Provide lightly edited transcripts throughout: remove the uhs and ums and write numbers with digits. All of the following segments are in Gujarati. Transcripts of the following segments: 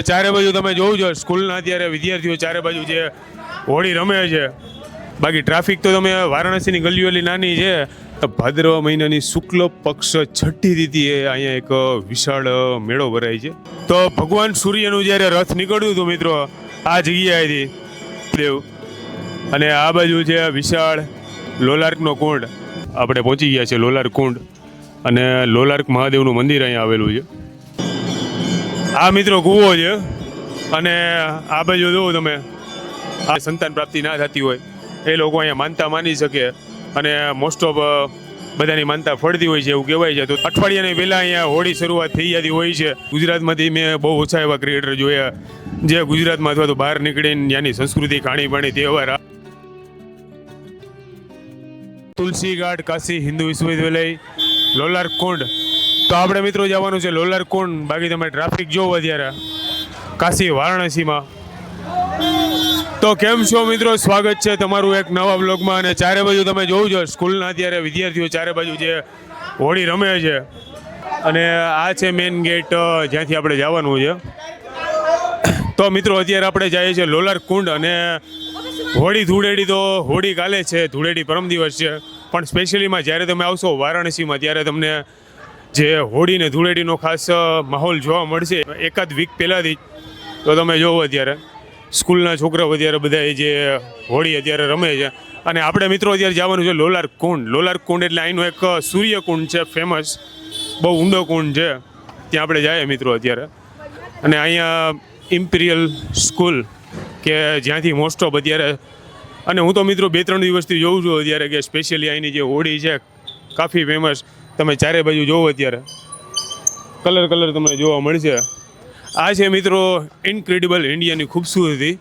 ચારે બાજુ તમે જોવું છો સ્કૂલના અત્યારે વિદ્યાર્થીઓ ચારે બાજુ જે હોળી રમે છે. બાકી ટ્રાફિક તો તમે વારાણસીની ગલીઓલી નાની છે. ભાદરવા મહિનાની શુક્લ પક્ષ છઠ્ઠી તિથિએ અહીંયા એક વિશાળ મેળો ભરાય છે. તો ભગવાન સૂર્યનું જ્યારે રથ નીકળ્યું હતું મિત્રો આ જગ્યાએથી દેવ અને આ બાજુ છે વિશાળ લોલાર્કનો કુંડ. આપણે પહોંચી ગયા છે લોલાર્ક કુંડ અને લોલાર્ક મહાદેવનું મંદિર અહીંયા આવેલું છે. આ મિત્રો કૂવો છે અને આ બાજુ જુઓ તમે આ સંતાન પ્રાપ્તિ ના થતી હોય એ લોકો અહીંયા માનતા માની શકે અને મોસ્ટ ઓફ બધાની માનતા ફળતી હોય છે એવું કહેવાય છે. તો અઠવાડિયાની પહેલાં અહીંયા હોળી શરૂઆત થઈ જતી હોય છે. ગુજરાતમાંથી મેં બહુ ઓછા એવા ક્રિએટર જોયા જે ગુજરાતમાં અથવા તો બહાર નીકળીને ત્યાંની સંસ્કૃતિ ખાણીપાણી તહેવાર. તુલસી ઘાટ કાશી હિન્દુ વિશ્વવિદ્યાલય લોલાર્ક કુંડ. તો આપણે મિત્રો જવાનું છે લોલાર્ક કુંડ. બાકી તમે ટ્રાફિક જોવો અત્યારે કાશી વારાણસીમાં. તો કેમ છો મિત્રો, સ્વાગત છે તમારું એક નવા બ્લોગમાં. અને ચારે બાજુ તમે જોવું છો સ્કૂલના અત્યારે વિદ્યાર્થીઓ ચારે બાજુ જે હોળી રમે છે અને આ છે મેઇન ગેટ જ્યાંથી આપણે જવાનું છે. તો મિત્રો અત્યારે આપણે જઈએ છીએ લોલાર્ક કુંડ અને હોળી ધૂળેડી તો હોળી કાલે છે, ધૂળેડી પરમ દિવસ છે. પણ સ્પેશિયલીમાં જ્યારે તમે આવશો વારાણસીમાં ત્યારે તમને જે હોળી ને ધૂળેડીનો ખાસ માહોલ જોવા મળશે એકાદ વીક પહેલાંથી. તો તમે જોવો અત્યારે સ્કૂલના છોકરાઓ અત્યારે બધા જે હોળી અત્યારે રમે છે. અને આપણે મિત્રો અત્યારે જવાનું છે લોલાર્ક કુંડ. લોલાર્ક કુંડ એટલે અહીંનો એક સૂર્યકુંડ છે, ફેમસ, બહુ ઊંડો કુંડ છે. ત્યાં આપણે જઈએ મિત્રો અત્યારે. અને અહીંયા ઇમ્પિરિયલ સ્કૂલ કે જ્યાંથી મોસ્ટ ઓફ અત્યારે, અને હું તો મિત્રો 2-3 દિવસથી જોઉં છું અત્યારે કે સ્પેશિયલી અહીંની જે હોળી છે કાફી ફેમસ. તમે ચારે બાજુ જોવો અત્યારે કલર તમને જોવા મળશે. આ છે મિત્રો ઇનક્રેડિબલ ઇન્ડિયાની ખૂબસૂરતી.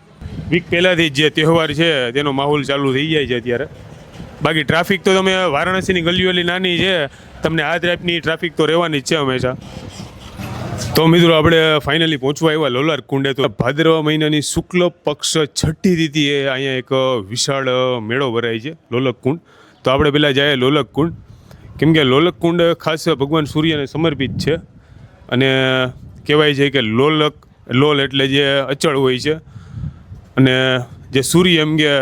વીક પહેલાંથી જે તહેવાર છે તેનો માહોલ ચાલુ થઈ જાય છે અત્યારે. બાકી ટ્રાફિક તો તમે વારાણસીની ગલીઓલી નાની છે, તમને આ ટાઈપની ટ્રાફિક તો રહેવાની જ છે હંમેશા. તો મિત્રો આપણે ફાઇનલી પહોંચવા આવ્યા લોલાર્ક કુંડે. તો ભાદરવા મહિનાની શુક્લ પક્ષ છઠ્ઠી તિથિએ અહીંયા એક વિશાળ મેળો ભરાય છે લોલાર્ક કુંડ. તો આપણે પહેલાં જઈએ લોલાર્ક કુંડ, કેમ કે લોલાર્ક કુંડ ખાસ ભગવાન સૂર્યને સમર્પિત છે. અને કહેવાય છે કે લોલ એટલે જે અચળ હોય છે અને જે સૂર્ય એમ કે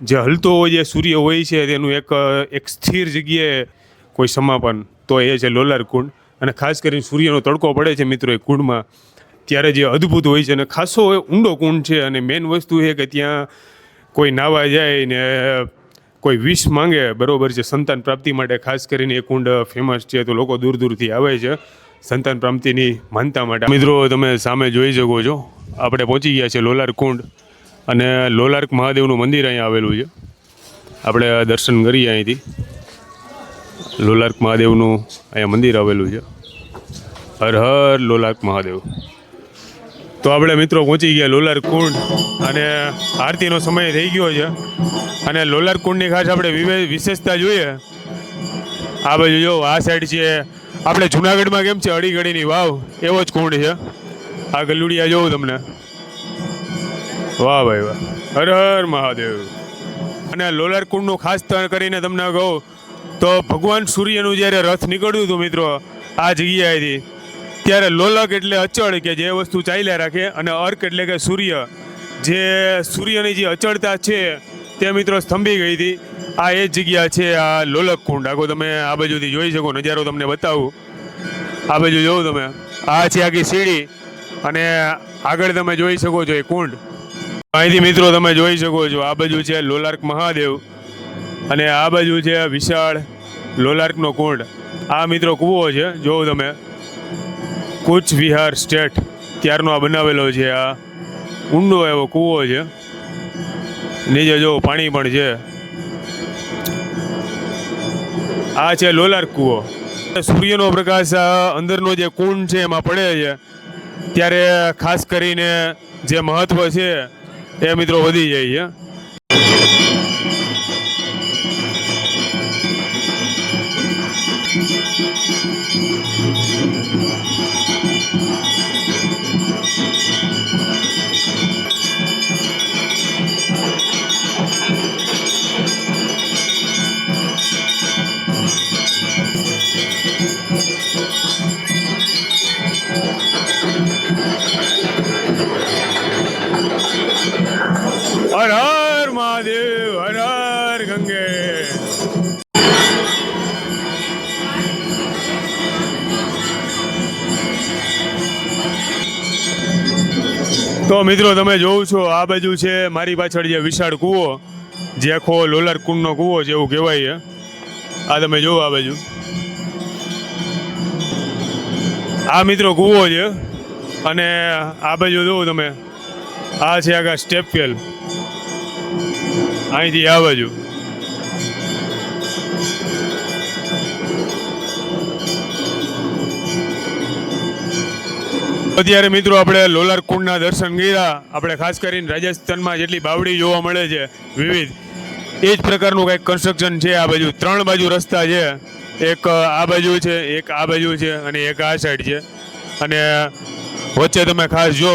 જે હલતો હોય જે સૂર્ય હોય છે તેનું એક સ્થિર જગ્યાએ કોઈ સમાપન, તો એ છે લોલાર્ક કુંડ. અને ખાસ કરીને સૂર્યનો તડકો પડે છે મિત્રો એ કુંડમાં ત્યારે જે અદ્ભુત હોય છે. અને ખાસો ઊંડો કુંડ છે. અને મેઇન વસ્તુ એ કે ત્યાં કોઈ નાવા જાય ને કોઈ વિશ માંગે, બરોબર છે, સંતાન પ્રાપ્તિ માટે ખાસ કરીને એ કુંડ ફેમસ છે. તો લોકો દૂર દૂરથી આવે છે સંતાન પ્રાપ્તિની માનતા માટે. મિત્રો તમે સામે જોઈ શકો છો આપણે પહોંચી ગયા છે લોલાર્ક કુંડ અને લોલાર્ક મહાદેવનું મંદિર અહીંયા આવેલું છે. આપણે દર્શન કરીએ અહીંથી. લોલાર્ક મહાદેવનું અહીંયા મંદિર આવેલું છે. હર હર લોલાર્ક મહાદેવ. તો આપણે મિત્રો પહોંચી ગયા લોલાર્ક કુંડ અને આરતીનો સમય થઈ ગયો છે. અને લોલાર્ક કુંડની ખાસ આપણે વિશેષતા જોઈએ. આ બાજુ જો આ સાઈડ છે આપણે જુનાગઢમાં કેમ છે અડી ઘડીની વાવ, એવો જ કુંડ છે. આ ગલુડિયા જોઉં તમને, વાહ ભાઈ વાહ, હર હર મહાદેવ. અને લોલાર્ક કુંડનું ખાસ કરીને તમને કહું તો ભગવાન સૂર્યનું જ્યારે રથ નીકળ્યું હતું મિત્રો આ જગ્યાએથી, ત્યારે લોલક એટલે અચળ કે જે વસ્તુ ચાલ્યા રાખે, અને અર્ક એટલે કે સૂર્ય, જે સૂર્યની જે અચળતા છે તે મિત્રો સ્તંભી ગઈ હતી. આ એ જ જગ્યા છે આ લોલક કુંડ. આખો તમે આ બાજુથી જોઈ શકો, નજારો તમને બતાવું. આ બાજુ જોવું તમે, આ છે આખી સીડી અને આગળ તમે જોઈ શકો છો એ કુંડ. અહીંથી મિત્રો તમે જોઈ શકો છો આ બાજુ છે લોલાર્ક મહાદેવ અને આ બાજુ છે વિશાળ લોલાર્કનો કુંડ. આ મિત્રો કૂવો છે, જોવો તમે, કૂચ વિહાર સ્ટેટ ત્યારનો આ બનાવેલો છે. આ ઊંડો એવો કૂવો છે, નીચે જો પાણી પણ છે. આ છે લોલાર્ક કૂવો. સૂર્યનો પ્રકાશ અંદરનો જે કુંડ છે એમાં પડે છે ત્યારે ખાસ કરીને જે મહત્વ છે એ મિત્રો વધી જાય છે. તો મિત્રો તમે જોવો છો આ બાજુ છે મારી પાછળ જે વિશાળ કૂવો, જે આખો લોલાર કુંડનો કૂવો છે એવું કહેવાય છે. આ તમે જોવો આ બાજુ, આ મિત્રો કૂવો છે. અને આ બાજુ જોવો તમે, આ છે આખા સ્ટેપ વેલ, અહીંથી આ બાજુ. અત્યારે મિત્રો આપણે લોલાર કુંડના દર્શન કર્યા. આપણે ખાસ કરીને રાજસ્થાનમાં જેટલી બાવડી જોવા મળે છે વિવિધ, એ જ પ્રકારનું કંઈક કન્સ્ટ્રક્શન છે આ બાજુ. 3 બાજુ રસ્તા છે, એક આ બાજુ છે, એક આ બાજુ છે અને એક આ સાઈડ છે. અને વચ્ચે તમે ખાસ જો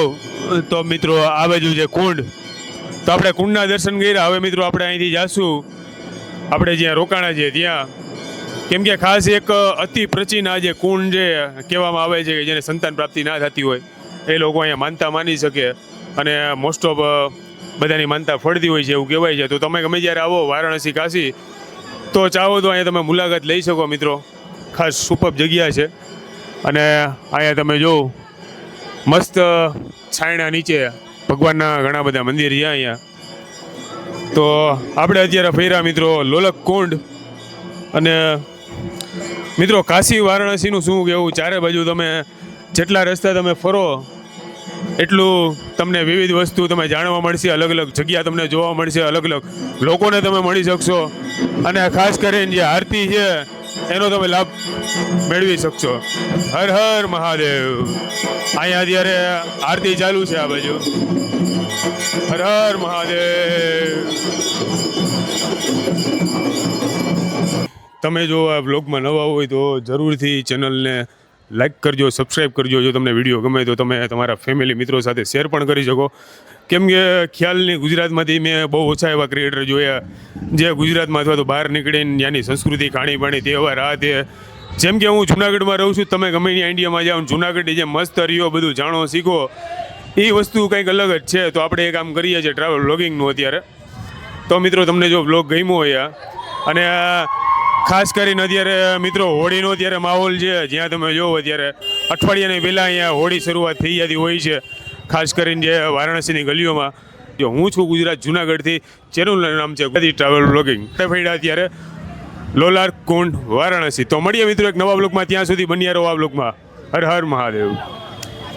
તો મિત્રો આ બાજુ છે કુંડ. તો આપણે કુંડના દર્શન કર્યા. હવે મિત્રો આપણે અહીંથી જાશું આપણે જ્યાં રોકાણા છે ત્યાં, કેમ કે ખાસ એક અતિ પ્રાચીન આ જે કુંડ છે કહેવામાં આવે છે કે જેને સંતાન પ્રાપ્તિ ના થતી હોય એ લોકો અહીંયા માનતા માની શકે, અને મોસ્ટ ઓફ બધાની માનતા ફળતી હોય છે એવું કહેવાય છે. તો તમે ગમે જ્યારે આવો વારાણસી કાશી તો ચાહો તો અહીંયા તમે મુલાકાત લઈ શકો મિત્રો. ખાસ સુપર જગ્યા છે. અને અહીંયા તમે જો મસ્ત છાયણા નીચે ભગવાનના ઘણા બધા મંદિર છે અહીંયા. તો આપણે અત્યારે ફર્યા મિત્રો લોલક કુંડ. અને મિત્રો કાશી વારાણસીનું શું કહેવું, ચારે બાજુ તમે જેટલા રસ્તા તમે ફરો એટલું તમને વિવિધ વસ્તુ તમે જાણવા મળશે, અલગ અલગ જગ્યા તમને જોવા મળશે, અલગ અલગ લોકોને તમે મળી શકશો. અને ખાસ કરીને જે આરતી છે એનો તમે લાભ મેળવી શકશો. હર હર મહાદેવ. અહીંયા અત્યારે આરતી ચાલુ છે આ બાજુ. હર હર મહાદેવ. તમે જો આ બ્લોગમાં નવા હોય તો જરૂરથી ચેનલને લાઈક કરજો, સબસ્ક્રાઈબ કરજો. જો તમને વિડીયો ગમે તો તમે તમારા ફેમિલી મિત્રો સાથે શેર પણ કરી શકો. કેમ કે ખ્યાલની ગુજરાતમાંથી મેં બહુ ઓછા એવા ક્રિએટર જોયા જે ગુજરાતમાં અથવા તો બહાર નીકળીને ત્યાંની સંસ્કૃતિ, ખાણીપાણી, તહેવાર, આ તે. જેમ કે હું જુનાગઢમાં રહું છું, તમે ગમે ત્યાં ઇન્ડિયામાં જાઓ, જુનાગઢની જે મસ્ત રહ્યો બધું જાણો શીખો, એ વસ્તુ કંઈક અલગ જ છે. તો આપણે એક કામ કરીએ છીએ ટ્રાવેલ વ્લોગિંગનું અત્યારે. તો મિત્રો તમને જો વ્લોગ ગમ્યો હોય અને ખાસ કરીને અત્યારે મિત્રો હોળીનો અત્યારે માહોલ છે, જ્યાં તમે જોવો અત્યારે અઠવાડિયાની પહેલાં અહીંયા હોળી શરૂઆત થઈ જતી હોય છે, ખાસ કરીને જે વારાણસીની ગલીઓમાં. જો હું છું ગુજરાત જુનાગઢથી, ચેનલનું નામ છે ટ્રાવેલ વ્લોગિંગ. અત્યારે લોલાર કુંડ વારાણસી. તો મળીએ મિત્રો એક નવા બ્લોગમાં. ત્યાં સુધી બન્યા રહો આ બ્લોગમાં. હર હર મહાદેવ.